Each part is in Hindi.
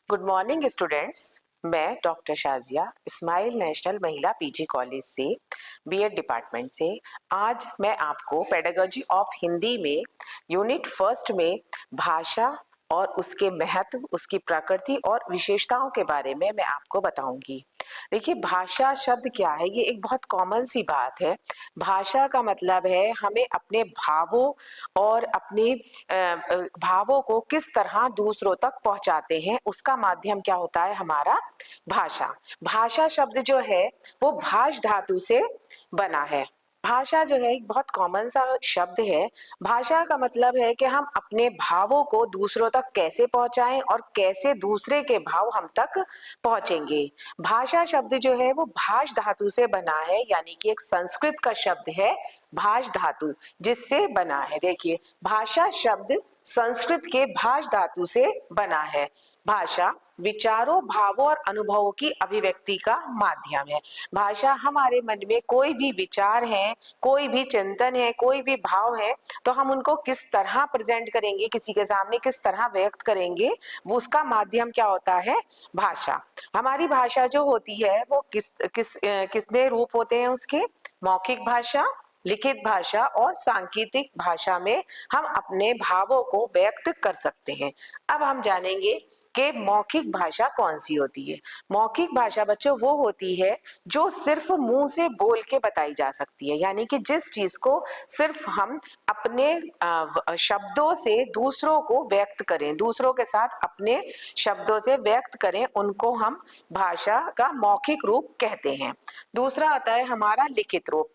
Good morning students. मैं डॉक्टर शाजिया इस्माइल नेशनल महिला पीजी कॉलेज से बीएड डिपार्टमेंट से आज मैं आपको पेडागोजी ऑफ हिंदी में यूनिट फर्स्ट में भाषा और उसके महत्व, उसकी प्रकृति और विशेषताओं के बारे में मैं आपको बताऊंगी। देखिए, भाषा शब्द क्या है? ये एक बहुत कॉमन सी बात है। भाषा का मतलब है हमें अपने भावों और अपने भावों को किस तरह दूसरों तक पहुंचाते हैं, उसका माध्यम क्या होता है? हमारा भाषा। भाषा शब्द जो है वो भाष धातु से बना है। भाषा जो है एक बहुत कॉमन सा शब्द है। भाषा का मतलब है कि हम अपने भावों को दूसरों तक कैसे पहुंचाएं और कैसे दूसरे के भाव हम तक पहुंचेंगे। भाषा शब्द जो है वो भाष धातु से बना है, यानी कि एक संस्कृत का शब्द है भाष धातु जिससे बना है। देखिए, भाषा शब्द संस्कृत के भाष धातु से बना है। भाषा विचारों, भावों और अनुभवों की अभिव्यक्ति का माध्यम है। भाषा हमारे मन में कोई भी विचार है, कोई भी चिंतन है, कोई भी भाव है, तो हम उनको किस तरह प्रेजेंट करेंगे, किसी के सामने किस तरह व्यक्त करेंगे, वो उसका माध्यम क्या होता है? भाषा। हमारी भाषा जो होती है वो कितने रूप होते हैं उसके? मौखिक भाषा, लिखित भाषा और सांकेतिक भाषा में हम अपने भावों को व्यक्त कर सकते हैं। अब हम जानेंगे कि मौखिक भाषा कौन सी होती है। मौखिक भाषा बच्चों वो होती है जो सिर्फ मुंह से बोल के बताई जा सकती है, यानी कि जिस चीज को सिर्फ हम अपने शब्दों से दूसरों को व्यक्त करें, दूसरों के साथ अपने शब्दों से व्यक्त करें, उनको हम भाषा का मौखिक रूप कहते हैं। दूसरा आता है हमारा लिखित रूप।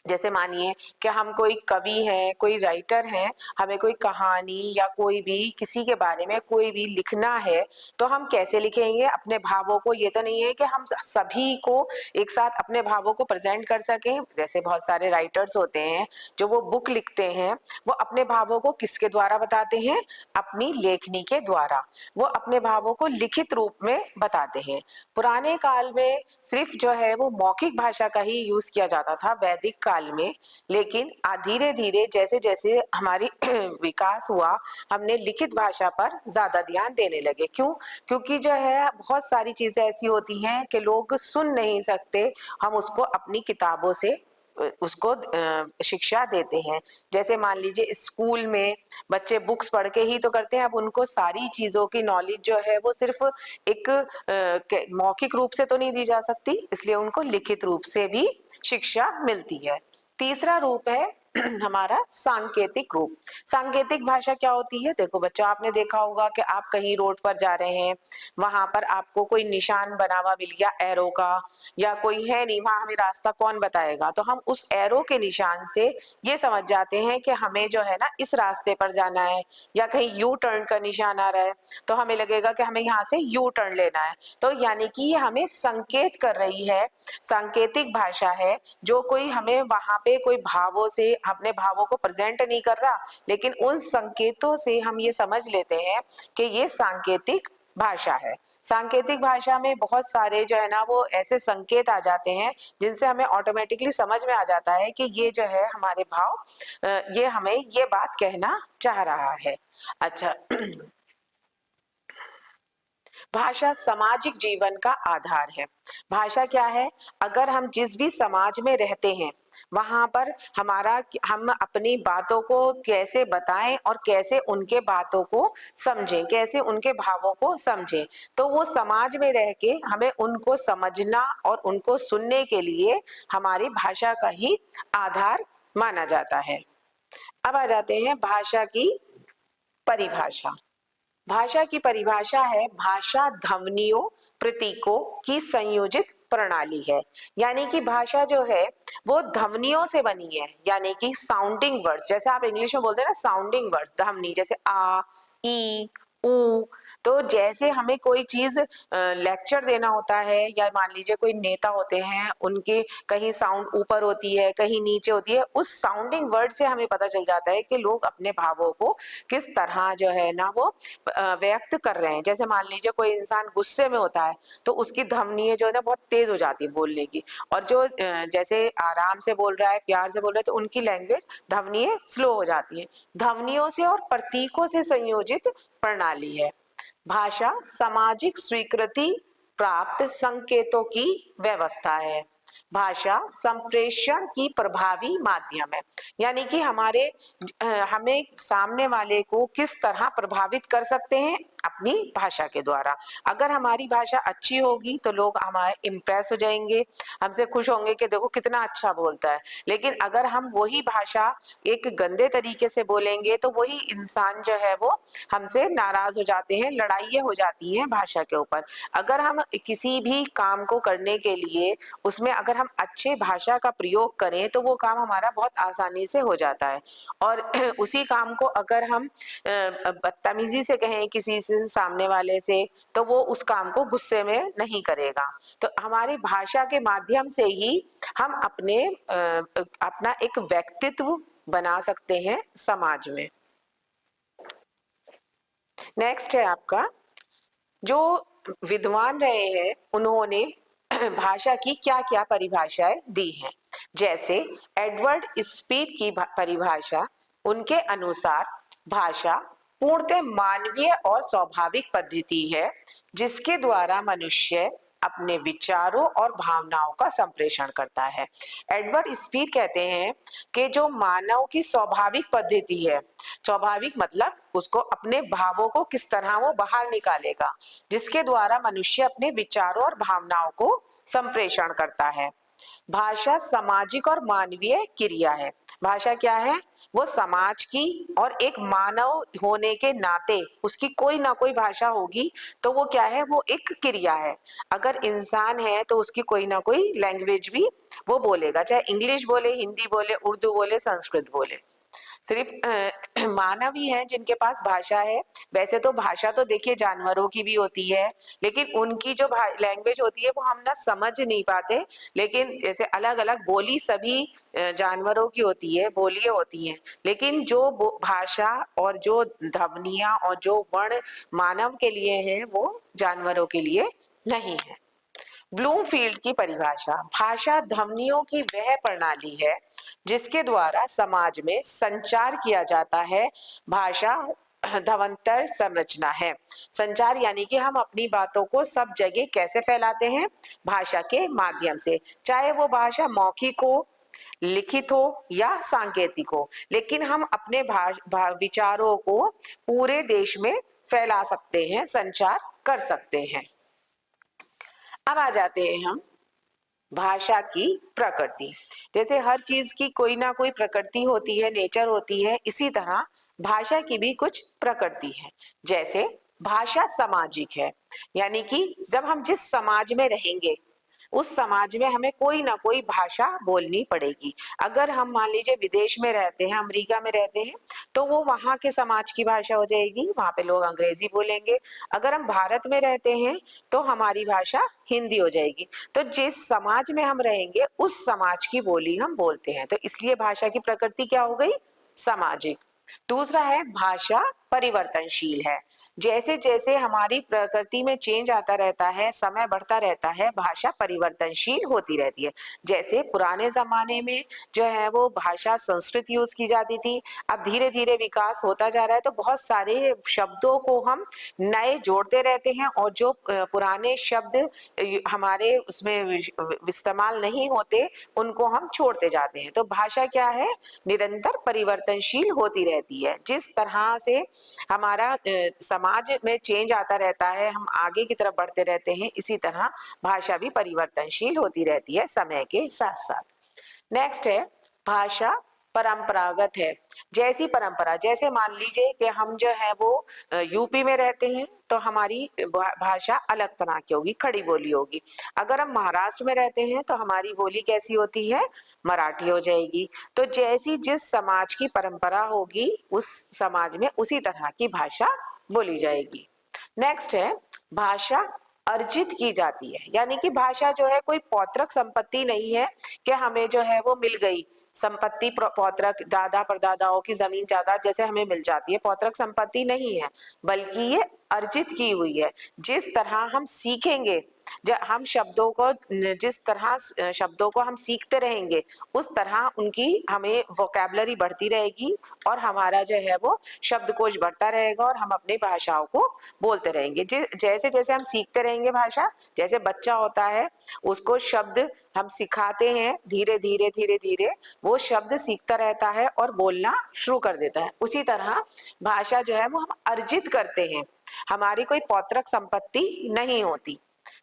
जैसे मानिए कि हम कोई कवि हैं, कोई राइटर हैं, हमें कोई कहानी या कोई भी किसी के बारे में कोई भी लिखना है, तो हम कैसे लिखेंगे अपने भावों को? ये तो नहीं है कि हम सभी को एक साथ अपने भावों को प्रेजेंट कर सकें। जैसे बहुत सारे राइटर्स होते हैं जो वो बुक लिखते हैं, वो अपने भावों को किसके द्वारा बताते हैं? अपनी लेखनी के द्वारा। वो अपने भावों को लिखित रूप में बताते हैं। पुराने काल में सिर्फ जो है वो मौखिक भाषा का ही यूज किया जाता था, वैदिक काल में। लेकिन धीरे धीरे जैसे जैसे हमारी विकास हुआ, हमने लिखित भाषा पर ज्यादा ध्यान देने लगे। क्यों? क्योंकि जो है बहुत सारी चीजें ऐसी होती हैं कि लोग सुन नहीं सकते, हम उसको अपनी किताबों से उसको शिक्षा देते हैं। जैसे मान लीजिए स्कूल में बच्चे बुक्स पढ़ के ही तो करते हैं, अब उनको सारी चीजों की नॉलेज जो है वो सिर्फ एक मौखिक रूप से तो नहीं दी जा सकती, इसलिए उनको लिखित रूप से भी शिक्षा मिलती है। तीसरा रूप है हमारा सांकेतिक रूप। सांकेतिक भाषा क्या होती है? देखो बच्चों, आपने देखा होगा कि आप कहीं रोड पर जा रहे हैं, वहां पर आपको कोई निशान बना हुआ मिल गया एरो का, या कोई है नहीं वहां, हमें रास्ता कौन बताएगा? तो हम उस एरो के निशान से ये समझ जाते हैं कि हमें जो है ना इस रास्ते पर जाना है, या कहीं यू टर्न का निशान आ रहा है तो हमें लगेगा कि हमें यहाँ से यू टर्न लेना है। तो यानी कि ये हमें संकेत कर रही है, सांकेतिक भाषा है, जो कोई हमें वहां पे कोई भावों से अपने भावों को प्रेजेंट नहीं कर रहा, लेकिन उन संकेतों से हम ये समझ लेते हैं कि ये सांकेतिक भाषा है। सांकेतिक भाषा में बहुत सारे जो है ना वो ऐसे संकेत आ जाते हैं जिनसे हमें ऑटोमेटिकली समझ में आ जाता है कि ये जो है हमारे भाव, ये हमें ये बात कहना चाह रहा है। अच्छा, भाषा सामाजिक जीवन का आधार है। भाषा क्या है? अगर हम जिस भी समाज में रहते हैं वहां पर हम अपनी बातों को कैसे बताएं और कैसे उनके बातों को समझें, कैसे उनके भावों को समझें, तो वो समाज में रह के हमें उनको समझना और उनको सुनने के लिए हमारी भाषा का ही आधार माना जाता है। अब आ जाते हैं भाषा की परिभाषा। भाषा की परिभाषा है भाषा ध्वनियों, प्रतीकों की संयोजित प्रणाली है। यानी कि भाषा जो है वो ध्वनियों से बनी है, यानी कि साउंडिंग वर्ड्स। जैसे आप इंग्लिश में बोलते हैं ना साउंडिंग वर्ड्स, ध्वनि, जैसे आ, ई, ऊ। तो जैसे हमें कोई चीज लेक्चर देना होता है, या मान लीजिए कोई नेता होते हैं, उनकी कहीं साउंड ऊपर होती है कहीं नीचे होती है, उस साउंडिंग वर्ड से हमें पता चल जाता है कि लोग अपने भावों को किस तरह जो है ना वो व्यक्त कर रहे हैं। जैसे मान लीजिए कोई इंसान गुस्से में होता है तो उसकी ध्वनि जो है ना बहुत तेज हो जाती है बोलने की, और जो जैसे आराम से बोल रहा है, प्यार से बोल रहा है, तो उनकी लैंग्वेज ध्वनियां स्लो हो जाती है। ध्वनियों से और प्रतीकों से संयोजित प्रणाली है। भाषा सामाजिक स्वीकृति प्राप्त संकेतों की व्यवस्था है। भाषा संप्रेषण की प्रभावी माध्यम है, यानी कि हमें सामने वाले को किस तरह प्रभावित कर सकते हैं अपनी भाषा के द्वारा। अगर हमारी भाषा अच्छी होगी तो लोग हमारे इम्प्रेस हो जाएंगे, हमसे खुश होंगे कि देखो कितना अच्छा बोलता है। लेकिन अगर हम वही भाषा एक गंदे तरीके से बोलेंगे तो वही इंसान जो है वो हमसे नाराज हो जाते हैं, लड़ाइयाँ हो जाती हैं भाषा के ऊपर। अगर हम किसी भी काम को करने के लिए उसमें अगर हम अच्छे भाषा का प्रयोग करें तो वो काम हमारा बहुत आसानी से हो जाता है। और उसी काम को अगर हम बदतमीजी से कहें किसी से सामने वाले से तो वो उस काम को गुस्से में नहीं करेगा। तो हमारी भाषा के माध्यम से ही हम अपना एक व्यक्तित्व बना सकते हैं समाज में। नेक्स्ट है आपका, जो विद्वान रहे हैं उन्होंने भाषा की क्या क्या परिभाषाएं दी हैं। जैसे एडवर्ड स्पीर की परिभाषा, उनके अनुसार भाषा पूर्णतः मानवीय और स्वाभाविक पद्धति है जिसके द्वारा मनुष्य अपने विचारों और भावनाओं का संप्रेषण करता है। एडवर्ड स्पीर कहते हैं कि जो मानव की स्वाभाविक पद्धति है, स्वाभाविक मतलब उसको अपने भावों को किस तरह वो बाहर निकालेगा, जिसके द्वारा मनुष्य अपने विचारों और भावनाओं को संप्रेषण करता है। भाषा सामाजिक और मानवीय क्रिया है। भाषा क्या है? वो समाज की और एक मानव होने के नाते उसकी कोई ना कोई भाषा होगी। तो वो क्या है? वो एक क्रिया है। अगर इंसान है तो उसकी कोई ना कोई लैंग्वेज भी वो बोलेगा, चाहे इंग्लिश बोले, हिंदी बोले, उर्दू बोले, संस्कृत बोले। सिर्फ मानव ही हैं जिनके पास भाषा है। वैसे तो भाषा तो देखिए जानवरों की भी होती है, लेकिन उनकी जो लैंग्वेज होती है वो हम ना समझ नहीं पाते। लेकिन जैसे अलग अलग बोली सभी जानवरों की होती है, बोलियां होती हैं, लेकिन जो भाषा और जो ध्वनियां और जो वर्ण मानव के लिए हैं वो जानवरों के लिए नहीं है। ब्लूमफील्ड की परिभाषा, भाषा ध्वनियों की वह प्रणाली है जिसके द्वारा समाज में संचार किया जाता है। भाषा ध्वन्तर संरचना है। संचार यानी कि हम अपनी बातों को सब जगह कैसे फैलाते हैं? भाषा के माध्यम से, चाहे वो भाषा मौखिक हो, लिखित हो या सांकेतिक हो, लेकिन हम अपने विचारों को पूरे देश में फैला सकते हैं, संचार कर सकते हैं। अब आ जाते हैं हम भाषा की प्रकृति। जैसे हर चीज की कोई ना कोई प्रकृति होती है, नेचर होती है, इसी तरह भाषा की भी कुछ प्रकृति है। जैसे भाषा सामाजिक है, यानी कि जब हम जिस समाज में रहेंगे उस समाज में हमें कोई ना कोई भाषा बोलनी पड़ेगी। अगर हम मान लीजिए विदेश में रहते हैं, अमेरिका में रहते हैं, तो वो वहां के समाज की भाषा हो जाएगी, वहां पे लोग अंग्रेजी बोलेंगे। अगर हम भारत में रहते हैं तो हमारी भाषा हिंदी हो जाएगी। तो जिस समाज में हम रहेंगे उस समाज की बोली हम बोलते हैं। तो इसलिए भाषा की प्रकृति क्या हो गई? सामाजिक। दूसरा है भाषा परिवर्तनशील है। जैसे जैसे हमारी प्रकृति में चेंज आता रहता है, समय बढ़ता रहता है, भाषा परिवर्तनशील होती रहती है। जैसे पुराने जमाने में जो है वो भाषा संस्कृत यूज की जाती थी, अब धीरे धीरे विकास होता जा रहा है तो बहुत सारे शब्दों को हम नए जोड़ते रहते हैं और जो पुराने शब्द हमारे उसमें इस्तेमाल नहीं होते उनको हम छोड़ते जाते हैं। तो भाषा क्या है? निरंतर परिवर्तनशील होती रहती है। जिस तरह से हमारा समाज में चेंज आता रहता है, हम आगे की तरफ बढ़ते रहते हैं, इसी तरह भाषा भी परिवर्तनशील होती रहती है समय के साथ साथ। नेक्स्ट है भाषा परंपरागत है। जैसी परंपरा, जैसे मान लीजिए कि हम जो है वो यूपी में रहते हैं तो हमारी भाषा अलग तरह की होगी, खड़ी बोली होगी। अगर हम महाराष्ट्र में रहते हैं तो हमारी बोली कैसी होती है? मराठी हो जाएगी। तो जैसी जिस समाज की परंपरा होगी उस समाज में उसी तरह की भाषा बोली जाएगी। नेक्स्ट है भाषा अर्जित की जाती है, यानी कि भाषा जो है कोई पौत्रक संपत्ति नहीं है कि हमें जो है वो मिल गई संपत्ति, पौत्रक दादा परदादाओं की जमीन जायदाद जैसे हमें मिल जाती है, पौत्रक संपत्ति नहीं है, बल्कि ये अर्जित की हुई है। जिस तरह हम सीखेंगे हम शब्दों को जिस तरह शब्दों को हम सीखते रहेंगे उस तरह उनकी हमें वोकैबुलरी बढ़ती रहेगी और हमारा जो है वो शब्दकोश बढ़ता रहेगा और हम अपनी भाषाओं को बोलते रहेंगे। जैसे जैसे हम सीखते रहेंगे भाषा, जैसे बच्चा होता है उसको शब्द हम सिखाते हैं, धीरे धीरे धीरे धीरे वो शब्द सीखता रहता है और बोलना शुरू कर देता है। उसी तरह भाषा जो है वो हम अर्जित करते हैं, हमारी कोई पौत्रक संपत्ति नहीं होती।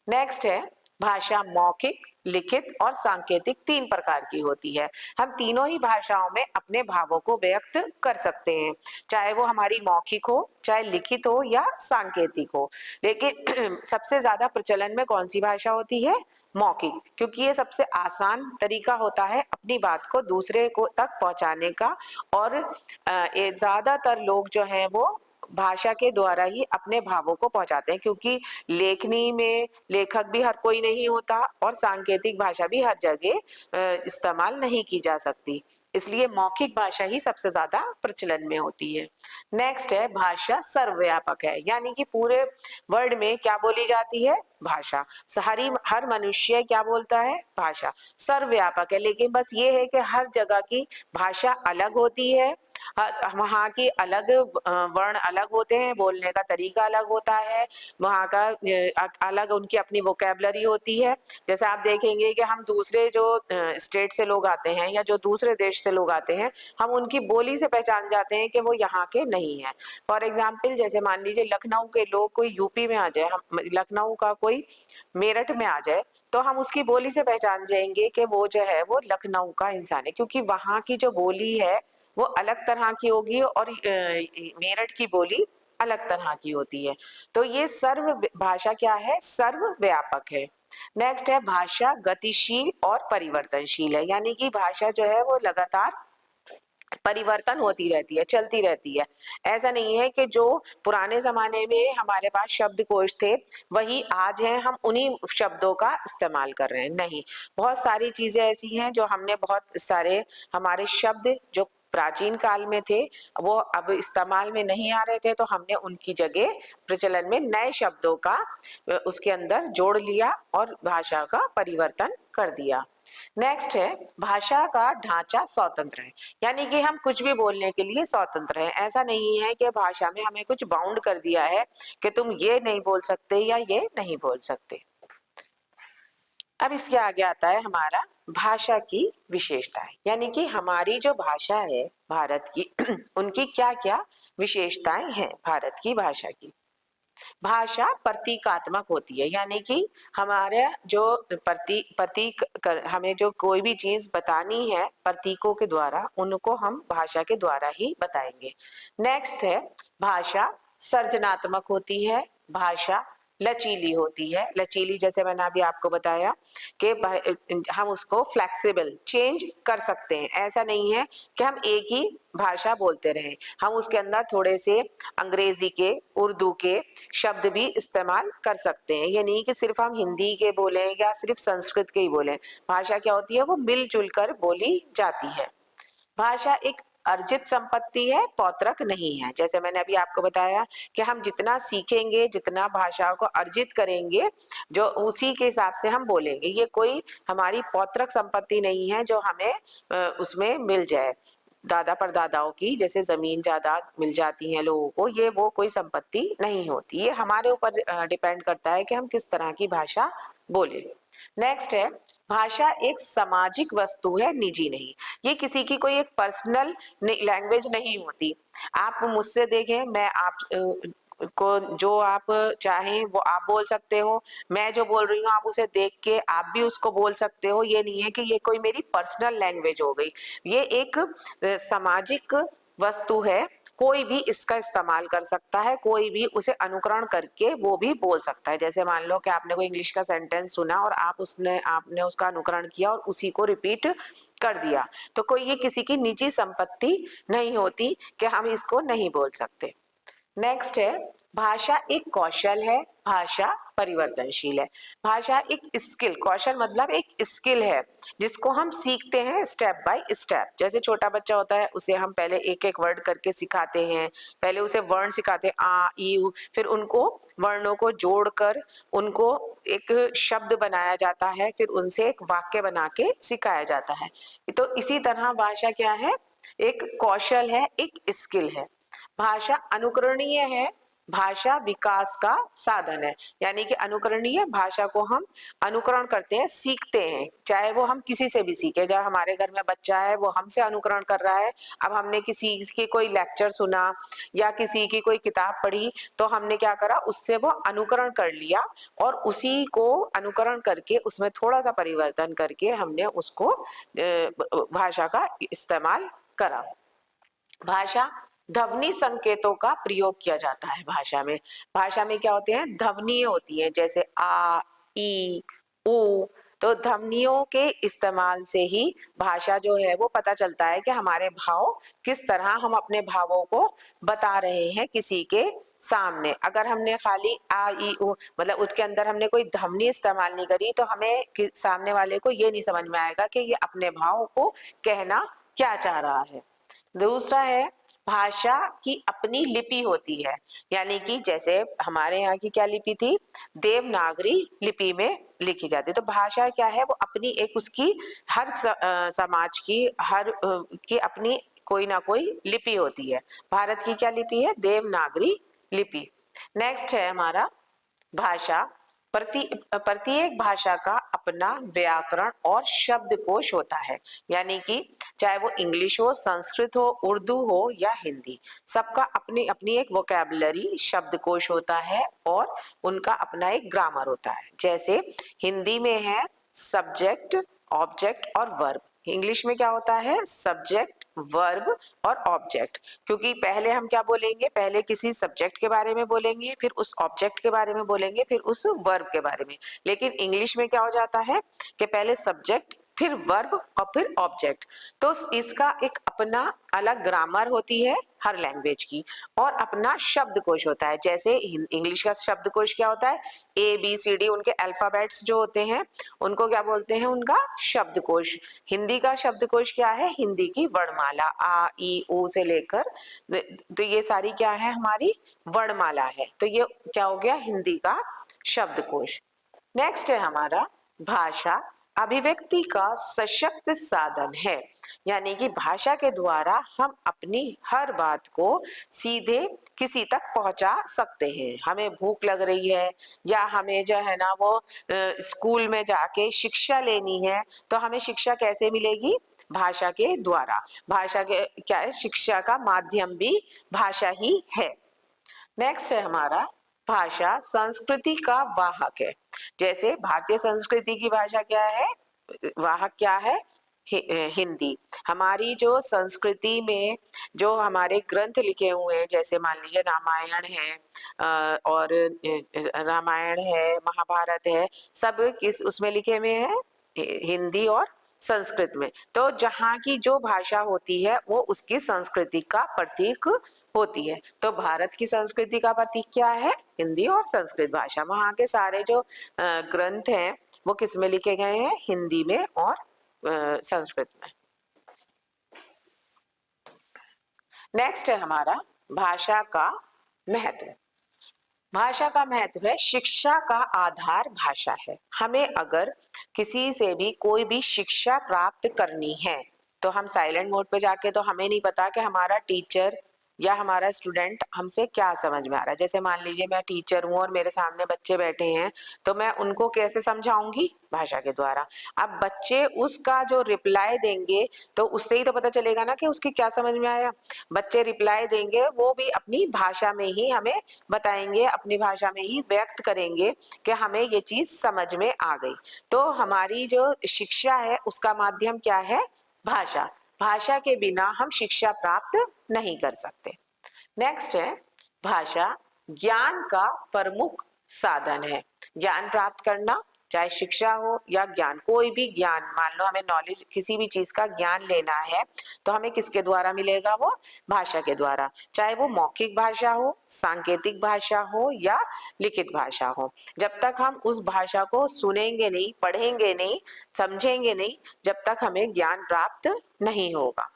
नेक्स्ट है भाषा मौखिक, लिखित और सांकेतिक 3 प्रकार की होती है। हम तीनों ही भाषाओं में अपने भावों को व्यक्त कर सकते हैं, चाहे वो हमारी मौखिक हो, चाहे लिखित हो या सांकेतिक हो। लेकिन सबसे ज्यादा प्रचलन में कौन सी भाषा होती है? मौखिक, क्योंकि ये सबसे आसान तरीका होता है अपनी बात को दूसरे को तक पहुंचाने का। और ज्यादातर लोग जो हैं वो भाषा के द्वारा ही अपने भावों को पहुंचाते हैं, क्योंकि लेखनी में लेखक भी हर कोई नहीं होता और सांकेतिक भाषा भी हर जगह इस्तेमाल नहीं की जा सकती, इसलिए मौखिक भाषा ही सबसे ज्यादा प्रचलन में होती है। नेक्स्ट है भाषा सर्वव्यापक है, यानी कि पूरे वर्ल्ड में क्या बोली जाती है? भाषा। हर मनुष्य क्या बोलता है? भाषा। सर्वव्यापक है, लेकिन बस ये है कि हर जगह की भाषा अलग होती है, वहाँ की अलग वर्ण अलग होते हैं, बोलने का तरीका अलग होता है, वहाँ का अलग उनकी अपनी वोकैबुलरी होती है। जैसे आप देखेंगे कि हम दूसरे जो स्टेट से लोग आते हैं या जो दूसरे देश से लोग आते हैं, हम उनकी बोली से पहचान जाते हैं कि वो यहाँ के नहीं है। फॉर एग्जाम्पल जैसे मान लीजिए लखनऊ के लोग कोई यूपी में आ जाए, हम लखनऊ का कोई मेरठ में आ जाए, तो हम उसकी बोली से पहचान जाएंगे कि वो जो है वो लखनऊ का इंसान है, क्योंकि वहाँ की जो बोली है वो अलग तरह की होगी और मेरठ की बोली अलग तरह की होती है। तो ये सर्व भाषा क्या है? सर्वव्यापक है। नेक्स्ट है भाषा गतिशील और परिवर्तनशील है, यानी कि भाषा जो है वो लगातार परिवर्तन होती रहती है, चलती रहती है। ऐसा नहीं है कि जो पुराने जमाने में हमारे पास शब्दकोश थे वही आज हैं, हम उन्हीं शब्दों का इस्तेमाल कर रहे हैं, नहीं। बहुत सारी चीजें ऐसी हैं जो हमने बहुत सारे हमारे शब्द जो प्राचीन काल में थे वो अब इस्तेमाल में नहीं आ रहे थे, तो हमने उनकी जगह प्रचलन में नए शब्दों का उसके अंदर जोड़ लिया और भाषा का परिवर्तन कर दिया। नेक्स्ट है भाषा का ढांचा स्वतंत्र है, यानी कि हम कुछ भी बोलने के लिए स्वतंत्र हैं। ऐसा नहीं है कि भाषा में हमें कुछ बाउंड कर दिया है कि तुम ये नहीं बोल सकते या ये नहीं बोल सकते। अब इसके आगे आता है हमारा भाषा की विशेषताएं, यानी कि हमारी जो भाषा है भारत की उनकी क्या क्या विशेषताएं हैं भारत की भाषा की। भाषा प्रतीकात्मक होती है, यानी कि हमारे जो प्रतीक हमें जो कोई भी चीज बतानी है प्रतीकों के द्वारा, उनको हम भाषा के द्वारा ही बताएंगे। नेक्स्ट है भाषा सर्जनात्मक होती है, भाषा लचीली होती है। लचीली जैसे मैंने अभी आपको बताया कि हम उसको फ्लेक्सिबल चेंज कर सकते हैं, ऐसा नहीं है कि हम एक ही भाषा बोलते रहें, हम उसके अंदर थोड़े से अंग्रेजी के, उर्दू के शब्द भी इस्तेमाल कर सकते हैं। ये नहीं कि सिर्फ हम हिंदी के बोलें या सिर्फ संस्कृत के ही बोलें, भाषा क्या होती है वो मिलजुल कर बोली जाती है। भाषा एक अर्जित संपत्ति है, पौत्रक नहीं है। जैसे मैंने अभी आपको बताया कि हम जितना सीखेंगे, जितना भाषा को अर्जित करेंगे, जो उसी के हिसाब से हम बोलेंगे। ये कोई हमारी पौत्रक संपत्ति नहीं है जो हमें उसमें मिल जाए, दादा परदादाओं की जैसे जमीन जायदाद मिल जाती है लोगों को, ये वो कोई संपत्ति नहीं होती। ये हमारे ऊपर डिपेंड करता है कि हम किस तरह की भाषा बोले। नेक्स्ट है भाषा एक सामाजिक वस्तु है, निजी नहीं। ये किसी की कोई एक पर्सनल लैंग्वेज नहीं होती। आप मुझसे देखें, मैं आप को जो आप चाहें वो आप बोल सकते हो, मैं जो बोल रही हूँ आप उसे देख के आप भी उसको बोल सकते हो। ये नहीं है कि ये कोई मेरी पर्सनल लैंग्वेज हो गई, ये एक सामाजिक वस्तु है, कोई भी इसका इस्तेमाल कर सकता है, कोई भी उसे अनुकरण करके वो भी बोल सकता है। जैसे मान लो कि आपने कोई इंग्लिश का सेंटेंस सुना और आपने उसका अनुकरण किया और उसी को रिपीट कर दिया, तो कोई ये किसी की निजी संपत्ति नहीं होती कि हम इसको नहीं बोल सकते। नेक्स्ट है भाषा एक कौशल है, भाषा परिवर्तनशील है। भाषा एक स्किल, कौशल मतलब एक स्किल है जिसको हम सीखते हैं स्टेप बाय स्टेप। जैसे छोटा बच्चा होता है उसे हम पहले एक एक वर्ड करके सिखाते हैं, पहले उसे वर्ण सिखाते हैं आ ई उ, फिर उनको वर्णों को जोड़कर उनको एक शब्द बनाया जाता है, फिर उनसे एक वाक्य बना के सिखाया जाता है। तो इसी तरह भाषा क्या है, एक कौशल है, एक स्किल है। भाषा अनुकरणीय है, भाषा विकास का साधन है। यानी कि अनुकरणीय, भाषा को हम अनुकरण करते हैं, सीखते हैं, चाहे वो हम किसी से भी सीखे। जब हमारे घर में बच्चा है वो हमसे अनुकरण कर रहा है, अब हमने किसी की कोई लेक्चर सुना या किसी की कोई किताब पढ़ी तो हमने क्या करा, उससे वो अनुकरण कर लिया और उसी को अनुकरण करके उसमें थोड़ा सा परिवर्तन करके हमने उसको भाषा का इस्तेमाल करा। भाषा ध्वनि संकेतों का प्रयोग किया जाता है। भाषा में क्या होते हैं, ध्वनियां होती हैं, जैसे आ ई उ। तो ध्वनियों के इस्तेमाल से ही भाषा जो है वो पता चलता है कि हमारे भाव किस तरह हम अपने भावों को बता रहे हैं किसी के सामने। अगर हमने खाली आ ई उ मतलब उसके अंदर हमने कोई ध्वनि इस्तेमाल नहीं करी तो हमें सामने वाले को ये नहीं समझ में आएगा कि ये अपने भाव को कहना क्या चाह रहा है। दूसरा है, भाषा की अपनी लिपि होती है। यानी कि जैसे हमारे यहाँ की क्या लिपि थी, देवनागरी लिपि में लिखी जाती है। तो भाषा क्या है, वो अपनी एक उसकी हर समाज की हर की अपनी कोई ना कोई लिपि होती है। भारत की क्या लिपि है, देवनागरी लिपि। नेक्स्ट है हमारा भाषा, प्रत्येक भाषा का अपना व्याकरण और शब्दकोश होता है। यानी कि चाहे वो इंग्लिश हो, संस्कृत हो, उर्दू हो या हिंदी, सबका अपनी अपनी एक वोकैबुलरी, शब्दकोश होता है और उनका अपना एक ग्रामर होता है। जैसे हिंदी में है सब्जेक्ट, ऑब्जेक्ट और वर्ब। इंग्लिश में क्या होता है, सब्जेक्ट, वर्ब और ऑब्जेक्ट। क्योंकि पहले हम क्या बोलेंगे, पहले किसी सब्जेक्ट के बारे में बोलेंगे, फिर उस ऑब्जेक्ट के बारे में बोलेंगे, फिर उस वर्ब के बारे में। लेकिन इंग्लिश में क्या हो जाता है कि पहले सब्जेक्ट, फिर वर्ब और फिर ऑब्जेक्ट। तो इसका एक अपना अलग ग्रामर होती है हर लैंग्वेज की, और अपना शब्दकोश होता है। जैसे इंग्लिश का शब्दकोश क्या होता है, ए बी सी डी, उनके अल्फाबेट्स जो होते हैं उनको क्या बोलते हैं, उनका शब्दकोश। हिंदी का शब्दकोश क्या है, हिंदी की वर्णमाला, आ ई उ से लेकर, तो ये सारी क्या है, हमारी वर्णमाला है। तो ये क्या हो गया, हिंदी का शब्दकोश। नेक्स्ट है हमारा, भाषा अभिव्यक्ति का सशक्त साधन है। यानी कि भाषा के द्वारा हम अपनी हर बात को सीधे किसी तक पहुंचा सकते हैं। हमें भूख लग रही है या हमें जो है ना वो स्कूल में जाके शिक्षा लेनी है, तो हमें शिक्षा कैसे मिलेगी, भाषा के द्वारा। भाषा के क्या है, शिक्षा का माध्यम भी भाषा ही है। नेक्स्ट है हमारा, भाषा संस्कृति का वाहक है। जैसे भारतीय संस्कृति की भाषा क्या है, वाहक क्या है, हिंदी। हमारी जो संस्कृति में जो हमारे ग्रंथ लिखे हुए हैं, जैसे मान लीजिए रामायण है और रामायण है, महाभारत है, सब किस उसमें लिखे हुए हैं, हिंदी और संस्कृत में। तो जहाँ की जो भाषा होती है वो उसकी संस्कृति का प्रतीक होती है। तो भारत की संस्कृति का प्रतीक क्या है, हिंदी और संस्कृत भाषा। वहाँ के सारे जो ग्रंथ हैं वो किस में लिखे गए हैं, हिंदी में और संस्कृत में। नेक्स्ट है हमारा, भाषा का महत्व। भाषा का महत्व है, शिक्षा का आधार भाषा है। हमें अगर किसी से भी कोई भी शिक्षा प्राप्त करनी है तो हम साइलेंट मोड पे जाके, तो हमें नहीं पता कि हमारा टीचर या हमारा स्टूडेंट हमसे क्या समझ में आ रहा है। जैसे मान लीजिए मैं टीचर हूँ और मेरे सामने बच्चे बैठे हैं, तो मैं उनको कैसे समझाऊंगी, भाषा के द्वारा। अब बच्चे उसका जो रिप्लाई देंगे तो उससे ही तो पता चलेगा ना कि उसकी क्या समझ में आया। बच्चे रिप्लाई देंगे वो भी अपनी भाषा में ही हमें बताएंगे, अपनी भाषा में ही व्यक्त करेंगे कि हमें ये चीज समझ में आ गई। तो हमारी जो शिक्षा है उसका माध्यम क्या है, भाषा। भाषा के बिना हम शिक्षा प्राप्त नहीं कर सकते। नेक्स्ट है, भाषा ज्ञान का प्रमुख साधन है। ज्ञान प्राप्त करना, चाहे शिक्षा हो या ज्ञान, कोई भी ज्ञान, मान लो हमें नॉलेज, किसी भी चीज का ज्ञान लेना है तो हमें किसके द्वारा मिलेगा? वो भाषा के द्वारा, चाहे वो मौखिक भाषा हो, सांकेतिक भाषा हो या लिखित भाषा हो। जब तक हम उस भाषा को सुनेंगे नहीं, पढ़ेंगे नहीं, समझेंगे नहीं, जब तक हमें ज्ञान प्राप्त नहीं होगा।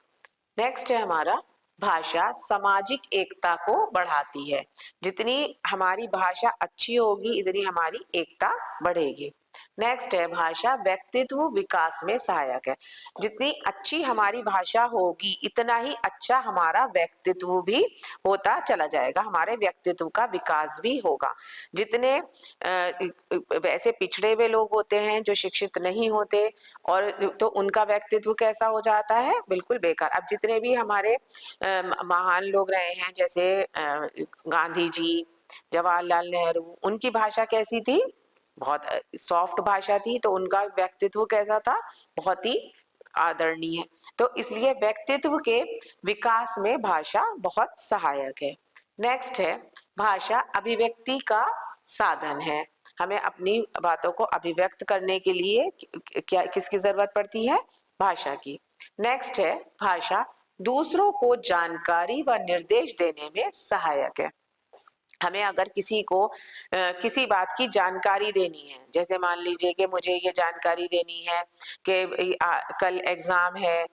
नेक्स्ट है हमारा, भाषा सामाजिक एकता को बढ़ाती है। जितनी हमारी भाषा अच्छी होगी इतनी हमारी एकता बढ़ेगी। नेक्स्ट है, भाषा व्यक्तित्व विकास में सहायक है। जितनी अच्छी हमारी भाषा होगी इतना ही अच्छा हमारा व्यक्तित्व भी होता चला जाएगा, हमारे व्यक्तित्व का विकास भी होगा। जितने वैसे पिछड़े हुए लोग होते हैं जो शिक्षित नहीं होते, और तो उनका व्यक्तित्व कैसा हो जाता है? बिल्कुल बेकार। अब जितने भी हमारे महान लोग रहे हैं, जैसे गांधी जी, जवाहरलाल नेहरू, उनकी भाषा कैसी थी? बहुत सॉफ्ट भाषा थी, तो उनका व्यक्तित्व कैसा था? बहुत ही आदरणीय। तो इसलिए व्यक्तित्व के विकास में भाषा बहुत सहायक है। नेक्स्ट है, भाषा अभिव्यक्ति का साधन है। हमें अपनी बातों को अभिव्यक्त करने के लिए क्या, किसकी जरूरत पड़ती है? भाषा की। नेक्स्ट है, भाषा दूसरों को जानकारी व निर्देश देने में सहायक है। हमें अगर किसी को किसी बात की जानकारी देनी है, जैसे मान लीजिए कि मुझे ये जानकारी देनी है कि कल एग्जाम है,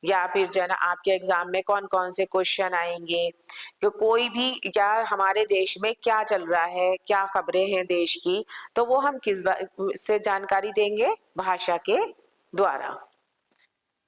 या फिर जो है ना आपके एग्जाम में कौन कौन से क्वेश्चन आएंगे, कि कोई भी, क्या हमारे देश में क्या चल रहा है, क्या खबरें हैं देश की, तो वो हम किस से जानकारी देंगे? भाषा के द्वारा।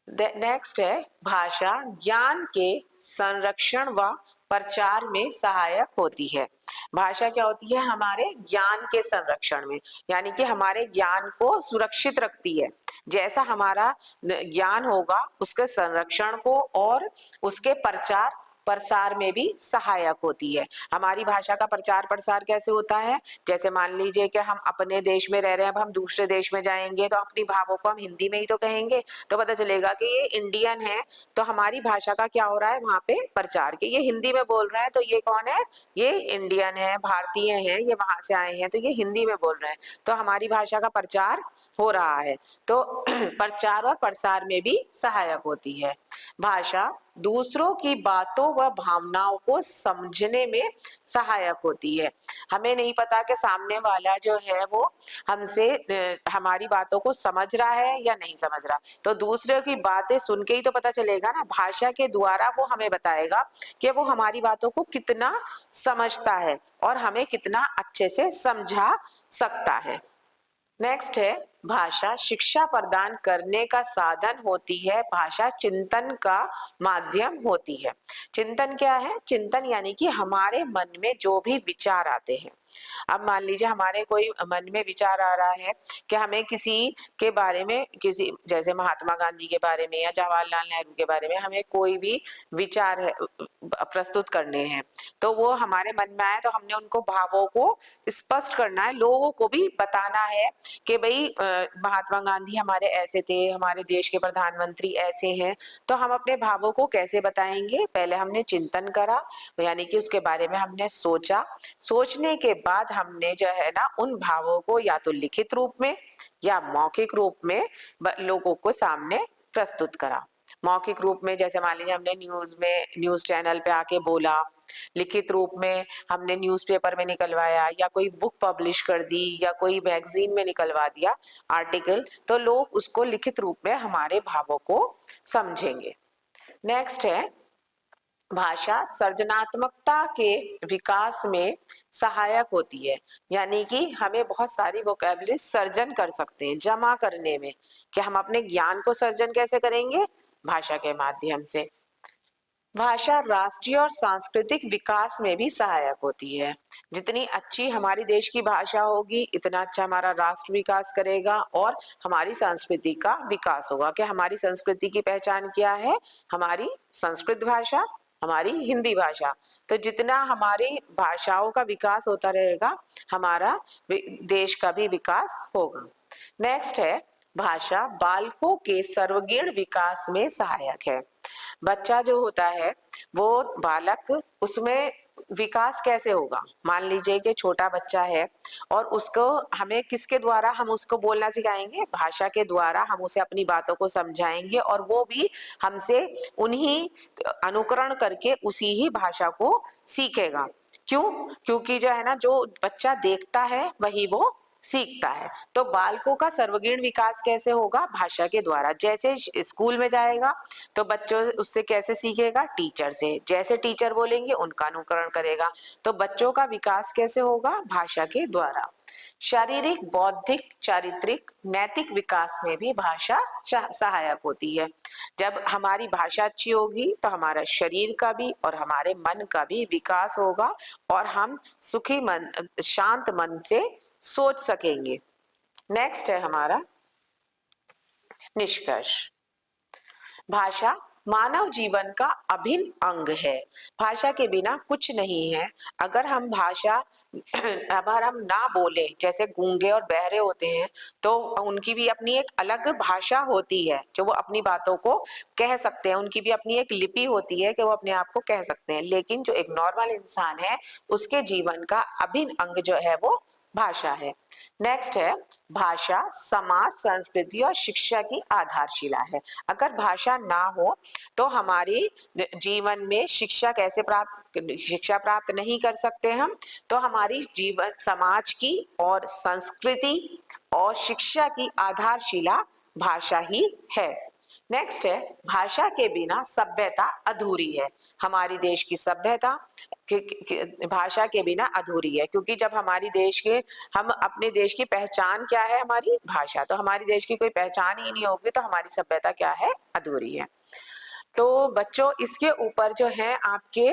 नेक्स्ट है, भाषा ज्ञान के संरक्षण व प्रचार में सहायक होती है। भाषा क्या होती है? हमारे ज्ञान के संरक्षण में, यानी कि हमारे ज्ञान को सुरक्षित रखती है। जैसा हमारा ज्ञान होगा उसके संरक्षण को और उसके प्रचार प्रसार में भी सहायक होती है। हमारी भाषा का प्रचार प्रसार कैसे होता है? जैसे मान लीजिए कि हम अपने देश में रह रहे हैं, अब हम दूसरे देश में जाएंगे तो अपनी भावों को हम हिंदी में ही तो कहेंगे, तो पता चलेगा कि ये इंडियन है, तो हमारी भाषा का क्या हो रहा है वहां पे प्रचार, कि ये हिंदी में बोल रहे हैं तो ये कौन है? ये इंडियन है, भारतीय है, ये वहां से आए हैं तो ये हिंदी में बोल रहे हैं, तो हमारी भाषा का प्रचार हो रहा है। तो प्रचार और प्रसार में भी सहायक होती है। भाषा दूसरों की बातों व भावनाओं को समझने में सहायक होती है। हमें नहीं पता कि सामने वाला जो है वो हमसे हमारी बातों को समझ रहा है या नहीं समझ रहा, तो दूसरे की बातें सुन के ही तो पता चलेगा ना। भाषा के द्वारा वो हमें बताएगा कि वो हमारी बातों को कितना समझता है और हमें कितना अच्छे से समझा सकता है। नेक्स्ट है, भाषा शिक्षा प्रदान करने का साधन होती है, भाषा चिंतन का माध्यम होती है। चिंतन क्या है? चिंतन यानी कि हमारे मन में जो भी विचार आते हैं। अब मान लीजिए हमारे कोई मन में विचार आ रहा है कि हमें किसी के बारे में, किसी जैसे महात्मा गांधी के बारे में या जवाहरलाल नेहरू के बारे में हमें कोई भी विचार है प्रस्तुत करने हैं, तो वो हमारे मन में आए तो हमने उनको भावों को स्पष्ट करना है, लोगों को भी बताना है कि भाई महात्मा गांधी हमारे ऐसे थे, हमारे देश के प्रधानमंत्री ऐसे हैं। तो हम अपने भावों को कैसे बताएंगे? पहले हमने चिंतन करा, यानी कि उसके बारे में हमने सोचा, सोचने के बाद हमने जो है ना उन भावों को या तो लिखित रूप में या मौखिक रूप में लोगों को सामने प्रस्तुत करा। मौखिक रूप में जैसे मान लीजिए हमने न्यूज चैनल पे आके बोला, लिखित रूप में हमने न्यूज़पेपर में निकलवाया या कोई बुक पब्लिश कर दी या कोई मैगजीन में निकलवा दिया आर्टिकल, तो लोग उसको लिखित रूप में हमारे भावों को समझेंगे। नेक्स्ट है, भाषा सृजनात्मकता के विकास में सहायक होती है, यानी कि हमें बहुत सारी वोकैबुलरी सर्जन कर सकते हैं जमा करने में। कि हम अपने ज्ञान को सर्जन कैसे करेंगे? भाषा के माध्यम से। भाषा राष्ट्रीय और सांस्कृतिक विकास में भी सहायक होती है। जितनी अच्छी हमारी देश की भाषा होगी इतना अच्छा हमारा राष्ट्र विकास करेगा और हमारी संस्कृति का विकास होगा। कि हमारी संस्कृति की पहचान क्या है? हमारी संस्कृत भाषा, हमारी हिंदी भाषा। तो जितना हमारी भाषाओं का विकास होता रहेगा हमारा देश का भी विकास होगा। नेक्स्ट है, भाषा बालकों के सर्वगीण विकास में सहायक है। बच्चा जो होता है वो बालक, उसमें विकास कैसे होगा? मान लीजिए कि छोटा बच्चा है और उसको हमें किसके द्वारा हम उसको बोलना सिखाएंगे? भाषा के द्वारा हम उसे अपनी बातों को समझाएंगे और वो भी हमसे उन्हीं अनुकरण करके उसी ही भाषा को सीखेगा। क्यों? क्योंकि जो है ना, जो बच्चा देखता है वही वो सीखता है। तो बालकों का सर्वगीण विकास कैसे होगा? भाषा के द्वारा। जैसे स्कूल में जाएगा तो बच्चों उससे कैसे सीखेगा? टीचर से। जैसे टीचर बोलेंगे उनका अनुकरण करेगा। तो बच्चों का विकास कैसे होगा? भाषा के द्वारा। शारीरिक, बौद्धिक, चारित्रिक, नैतिक विकास में भी भाषा सहायक होती है। जब हमारी भाषा अच्छी होगी तो हमारा शरीर का भी और हमारे मन का भी विकास होगा और हम सुखी मन, शांत मन से सोच सकेंगे। नेक्स्ट है हमारा निष्कर्ष। भाषा मानव जीवन का अभिन्न अंग है। भाषा के बिना कुछ नहीं है। अगर हम भाषा अगर हम ना बोले, जैसे गूंगे और बहरे होते हैं, तो उनकी भी अपनी एक अलग भाषा होती है जो वो अपनी बातों को कह सकते हैं। उनकी भी अपनी एक लिपि होती है कि वो अपने आप को कह सकते हैं। लेकिन जो एक नॉर्मल इंसान है उसके जीवन का अभिन्न अंग जो है वो भाषा है। नेक्स्ट है भाषा समाज, संस्कृति और शिक्षा की आधारशिला है। अगर भाषा ना हो तो हमारे जीवन में शिक्षा प्राप्त नहीं कर सकते हम। तो हमारी जीवन, समाज की और संस्कृति और शिक्षा की आधारशिला भाषा ही है। नेक्स्ट है भाषा के बिना सभ्यता अधूरी है। हमारी देश की सभ्यता भाषा के बिना अधूरी है, क्योंकि जब हमारी देश के हम अपने देश की पहचान क्या है? हमारी भाषा। तो हमारी देश की कोई पहचान ही नहीं होगी तो हमारी सभ्यता क्या है? अधूरी है। तो बच्चों इसके ऊपर जो है आपके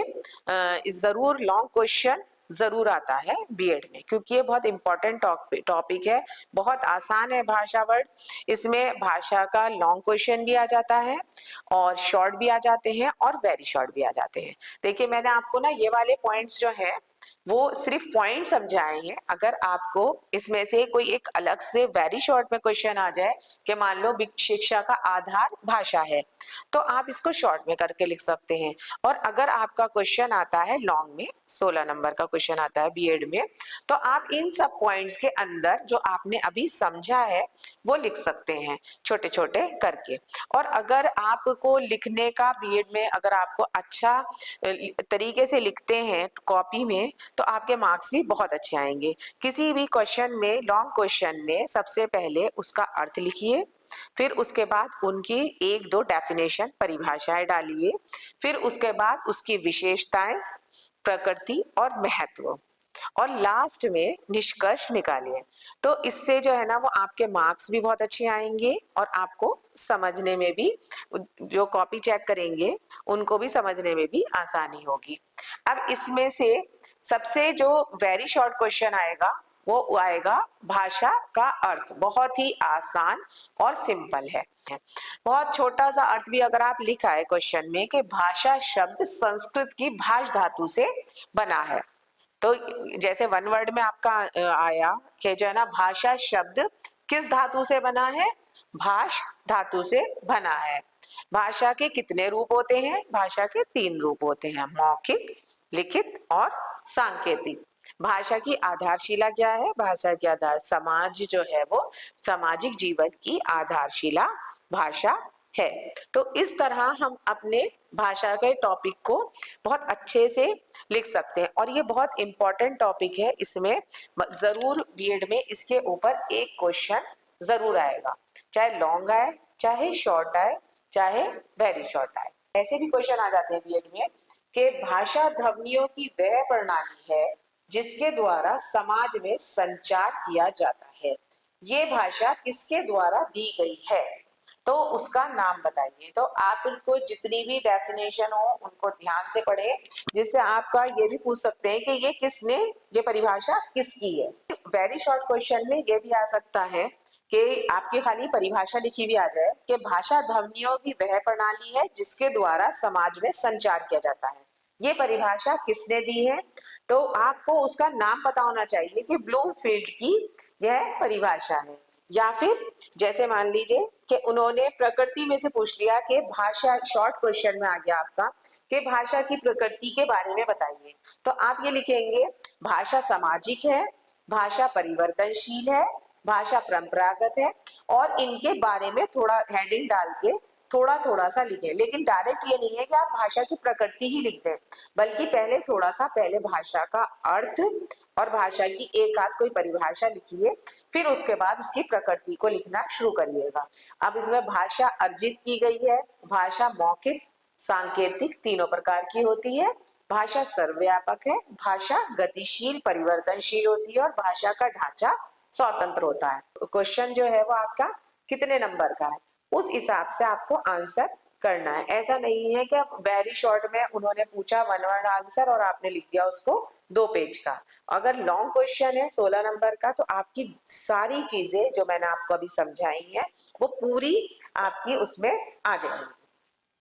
जरूर लॉन्ग क्वेश्चन जरूर आता है बीएड में, क्योंकि ये बहुत इंपॉर्टेंट टॉपिक है। बहुत आसान है भाषा वर्ड। इसमें भाषा का लॉन्ग क्वेश्चन भी आ जाता है और शॉर्ट भी आ जाते हैं और वेरी शॉर्ट भी आ जाते हैं। देखिए मैंने आपको ना ये वाले पॉइंट्स जो है वो सिर्फ पॉइंट समझाए हैं। अगर आपको इसमें से कोई एक अलग से वेरी शॉर्ट में क्वेश्चन आ जाए कि मान लो शिक्षा का आधार भाषा है, तो आप इसको शॉर्ट में करके लिख सकते हैं। और अगर आपका क्वेश्चन आता है लॉन्ग में, 16 नंबर का क्वेश्चन आता है बीएड में, तो आप इन सब पॉइंट्स के अंदर जो आपने अभी समझा है वो लिख सकते हैं छोटे छोटे करके। और अगर आपको लिखने का बीएड में अगर आपको अच्छा तरीके से लिखते हैं कॉपी में, तो आपके मार्क्स भी बहुत अच्छे आएंगे। किसी भी क्वेश्चन में, लॉन्ग क्वेश्चन में सबसे पहले उसका अर्थ लिखिए, फिर उसके बाद उनकी एक दो डेफिनेशन, परिभाषाएं डालिए, फिर उसके बाद उसकी विशेषताएं, प्रकृति और महत्व, और लास्ट में निष्कर्ष निकालिए। तो इससे जो है ना वो आपके मार्क्स भी बहुत अच्छे आएंगे और आपको समझने में भी, जो कॉपी चेक करेंगे उनको भी समझने में भी आसानी होगी। अब इसमें से सबसे जो वेरी शॉर्ट क्वेश्चन आएगा वो आएगा भाषा का अर्थ। बहुत ही आसान और सिंपल है। बहुत छोटा सा अर्थ भी अगर आप लिखा है क्वेश्चन में कि भाषा शब्द संस्कृत की भाष धातु से बना है, तो जैसे वन वर्ड में आपका आया कि जो है ना भाषा शब्द किस धातु से बना है? भाष धातु से बना है। भाषा के कितने रूप होते हैं? भाषा के 3 रूप होते हैं, मौखिक, लिखित और सांकेतिक। भाषा की आधारशिला क्या है? भाषा की आधार समाज जो है वो सामाजिक जीवन की आधारशिला भाषा है। तो इस तरह हम अपने भाषा के टॉपिक को बहुत अच्छे से लिख सकते हैं और ये बहुत इंपॉर्टेंट टॉपिक है। इसमें जरूर बीएड में इसके ऊपर एक क्वेश्चन जरूर आएगा, चाहे लॉन्ग आए, चाहे शॉर्ट आए, चाहे वेरी शॉर्ट आए। ऐसे भी क्वेश्चन आ जाते हैं बीएड में कि भाषा ध्वनियों की वह प्रणाली है जिसके द्वारा समाज में संचार किया जाता है। ये भाषा किसके द्वारा दी गई है? तो उसका नाम बताइए। तो आप उनको जितनी भी डेफिनेशन हो उनको ध्यान से पढ़े, जिससे आपका ये भी पूछ सकते हैं कि ये किसने, ये परिभाषा किसकी है। वेरी शॉर्ट क्वेश्चन में ये भी आ सकता है कि आपकी खाली परिभाषा लिखी भी आ जाए कि भाषा ध्वनियों की वह प्रणाली है जिसके द्वारा समाज में संचार किया जाता है। ये परिभाषा किसने दी है? तो आपको उसका नाम पता होना चाहिए कि ब्लूमफील्ड की यह परिभाषा है। या फिर जैसे मान लीजिए कि उन्होंने प्रकृति में से पूछ लिया कि भाषा, शॉर्ट क्वेश्चन में आ गया आपका कि भाषा की प्रकृति के बारे में बताइए, तो आप ये लिखेंगे भाषा सामाजिक है, भाषा परिवर्तनशील है, भाषा परंपरागत है, और इनके बारे में थोड़ा हेडिंग डाल के थोड़ा थोड़ा सा लिखें। लेकिन डायरेक्ट ये नहीं है कि आप भाषा की प्रकृति ही लिख दें, बल्कि पहले थोड़ा सा पहले भाषा का अर्थ और भाषा की एक आध कोई परिभाषा लिखिए, फिर उसके बाद उसकी प्रकृति को लिखना शुरू करिएगा। अब इसमें भाषा अर्जित की गई है, भाषा मौखिक, सांकेतिक तीनों प्रकार की होती है, भाषा सर्वव्यापक है, भाषा गतिशील परिवर्तनशील होती है, और भाषा का ढांचा स्वतंत्र होता है। क्वेश्चन जो है वो आपका कितने नंबर का है, उस हिसाब से आपको आंसर करना है। ऐसा नहीं है कि वेरी शॉर्ट में उन्होंने पूछा वन वर्ड आंसर और आपने लिख दिया उसको 2 पेज का। अगर लॉन्ग क्वेश्चन है 16 नंबर का, तो आपकी सारी चीजें जो मैंने आपको अभी समझाई है वो पूरी आपकी उसमें आ जाएंगी।